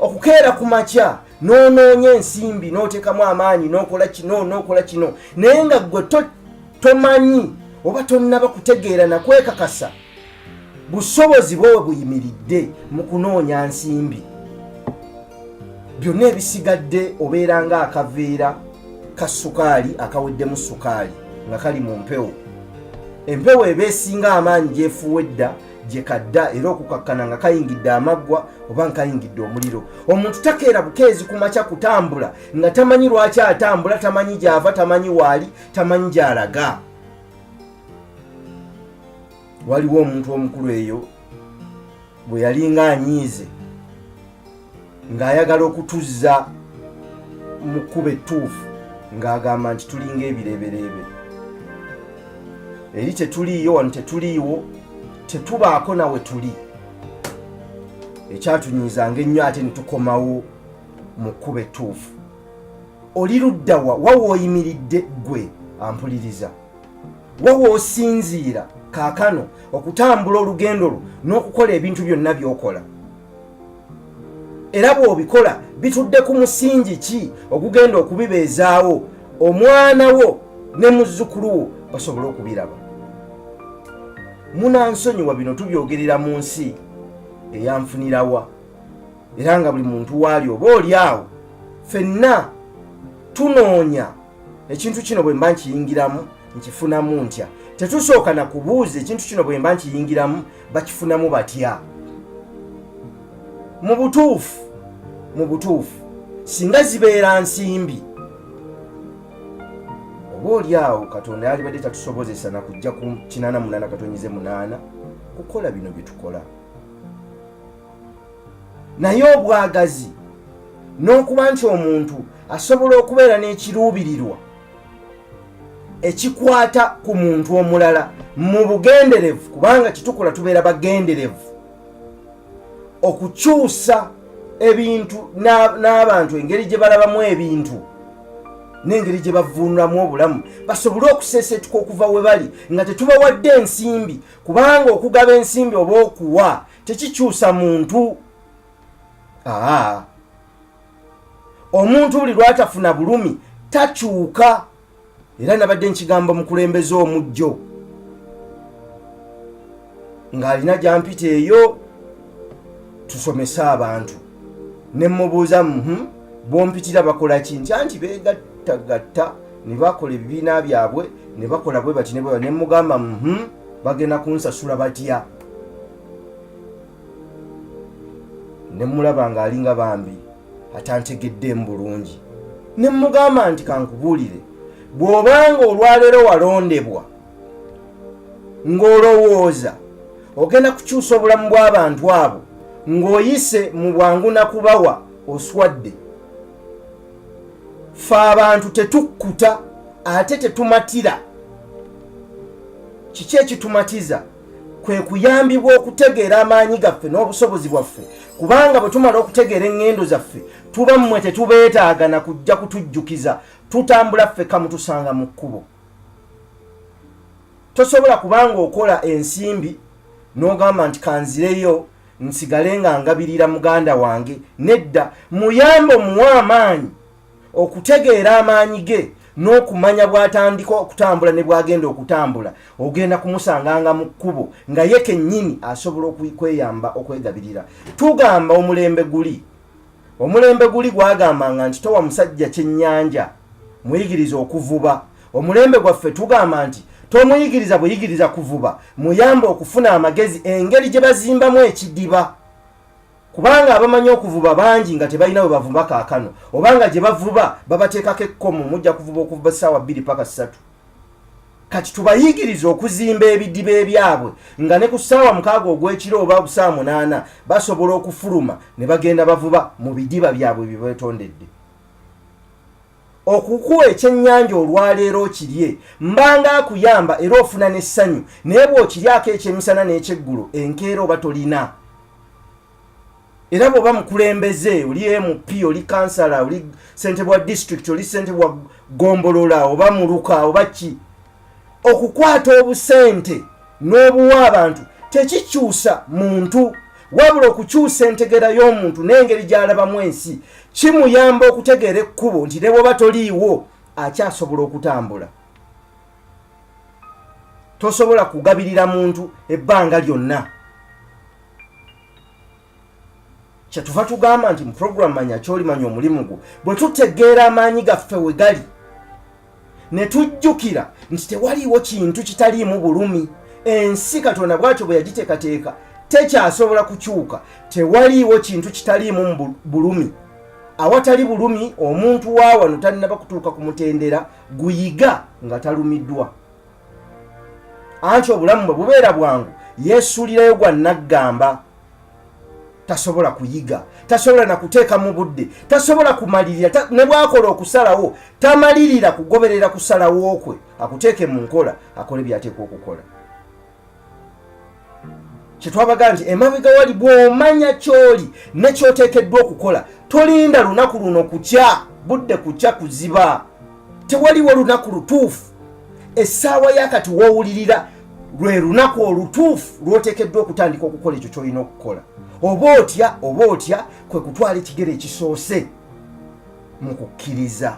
okukeera ku makya n'onoonya ensimbi n'oteekamu amaanyi n'okola kino naye nga ggwe tomanyi oba tonnaba kutegeera nakwekakasa busobozi bwe buyimiridde mu kunoonya nsimbi. Byonna ebisigadde obeera nga akaveera ka sukaali akaweddemu sukaali nga kali mu mpewo. Empewo eba esinga amaanyi gyefuwedda gye kadda era okukakkana nga kayingidde amaggwa oba nga kayingidde omuliro. Omuntu takeera bukeezi ku makya kutambula nga tamanyi lwaki atambula, tamanyi gy'ava, tamanyi waali, tamanyi gy'alaga. Waliwo omuntu omukulu eyo bwe yalinga anyiize ng'ayagala okutuzza mu kkubo ettuufu ng'agamba nti tulinga ebireebereebe. Eri tetuliiyo wano, tetuliiwo, tetubaako nawe tuli. Ekyatunyiizanga ennyo ate ne tukomawo mu kkubo ettuufu. Oli ludda wa wooyimiridde ggwe ampuliriza? Wa woosinziira kaakano okutambula olugendo lwo n'okukola ebintu byonna by'okola? Era bw'obikola bitudde ku musingi ki ogugenda okubibeezaawo omwana wo ne muzzukulu wo basobole okubiraba? Munansonyiwa bino tubyogerera mu nsi eyanfunirawa era nga buli muntu waali oba oli awo. Ffenna tunoonya ekintu kino bwe mba nkiyingiramu nkifunamu ntya. Tetusooka na kubuuza ekintu kino bwe mba nkiyingiramu bakifunamu batya. Mu butuufu singa zibeera nsimbi oba oli awo Katonda yalibadde tatusobozesa na kujja ku 88 katonyize 8 kukola bino bye tukola. Naye obwagazi n'okuba nti omuntu asobola okubeera n'ekiruubirirwa ekikwata ku muntu omulala mu bugenderevu, kubanga kitukola tubeera bagenderevu, okukyusa ebintu n'abantu engeri gye balabamu ebintu n'engeri gye bavuunulamu obulamu, basobole okuseesetuka okuva we bali nga tetubawadde ensimbi, kubanga okugaba ensimbi oba okuwa tekikyusa muntu. Omuntu buli lwatafuna bulumi takyuka. Era nabadde nkigamba mukulembeze omujjo ng'alina gyampita eyo tusomese abantu ne mubuuza bompitira bakola ki? Nti beegattagatta ne bakola ebibiina byabwe ne bakola bwe bati ne mugamba bagenda kunsasula batya? Ne mulaba ng'alinga bambi atantegeddemu bulungi. Ne mugamba nti kankubuulire, bw'obanga olwaleero walondebwa ng'olowooza ogenda kukyusa obulamu bw'abantu abo ng'oyise mu bwangu na kubawa oswadde. Ffe abantu tetukkuta ate tetumatira. Kiki ekitumatiza? Kwe kuyambibwa okutegeera amaanyi gaffe n'obusobozi bwaffe, kubanga bwe tumala okutegeera engendo zaffe tuba mmwe tetubeetaaga na kujja kutujjukiza, tutambula ffeka mutusanga mu kkubo. Tosobola kubanga okola ensimbi n'ogamba nti kanzireyo nsigale nga ngabirira muganda wange. Nedda, muyambe omuwa amaanyi okutegeera amaanyi ge n'okumanya bw'atandika okutambula ne bw'agenda okutambula, ogenda kumusanganga mu kkubo nga ye kennyini asobola okweyamba okwegabirira. Tugamba omulembe guli gwagambanga nti towa musajja kyennyanja, muyigiriza okuvuba. Omulembe gwaffe tugamba nti tomuyigiriza buyigiriza kuvuba, muyambe okufuna amagezi engeri gye bazimbamu ekidiba, kubanga abamanyi okuvuba bangi nga tebalina we bavuba kaakano, obanga gye bavuba babateekako ekkomo, mujja kuvuba okuva ssaawa 2 paka 3. Kati tubayigiriza okuzimba ebidiba ebyabwe nga ne ku ssaawa 6 ogw'ekiro oba ssaawa 8 basobola okufuluma ne bagenda bavuba mu bidiba byabwe bye beetondedde. Okukuwa ekyennyanja olwaleero okirye mbanga akuyamba era ofuna n'essanyu, naye bw'okiryako ekyemisana n'ekyeggulo enkeera oba tolina. Era bw'oba mukulembeze, oli MP, oli kansala, oli ssentebe wa district, oli ssentebe wa gombolola oba muluka oba ki, okukwata obusente n'obuwa abantu tekikyusa muntu, wabula okukyusa entegera y'omuntu n'engeri gy'alabamu ensi kimuyamba okutegeera ekkubo nti ne bw'oba toliiwo akyasobola okutambula. Tosobola kugabirira muntu ebbanga lyonna. Kyetuva tugamba nti mu program manya ky'oli manya omulimu gwo, bwe tutegeera amaanyi gaffe we gali ne tujjukira nti tewaliiwo kintu kitaliimu bulumi, ensi Katonda bw'atyo bwe yagiteekateeka tekyasobola kukyuka, tewaliiwo kintu kitaliimu bulumi. Awatali bulumi omuntu wa wano tannaba kutuuka ku mutendera guyiga nga talumiddwa. Anti obulamu bwe bubeera bwangu yeesuulirayo gwa naggamba. Tasobola kuyiga, tasobola na kuteeka mu budde, tasobola kumalirira, ne bwakola okusalawo tamalirira kugoberera kusalawo kwe, akuteeke mu nkola, akole byateeka okukola. Kyetwabaga nti emabega wali bw'omanya ky'oli ne ky'oteekeddwa okukola, tolinda lunaku luno kukya, budde kukya kuziba. Tewaliwo lunaku lutuufu. Essaawa yakati w'owulirira lwe lunaku olutuufu lw'oteekeddwa okutandika okukola ekyo ky'olina okukola. Oba otya kwe kutwala ekigere ekisoose mu kukkiriza.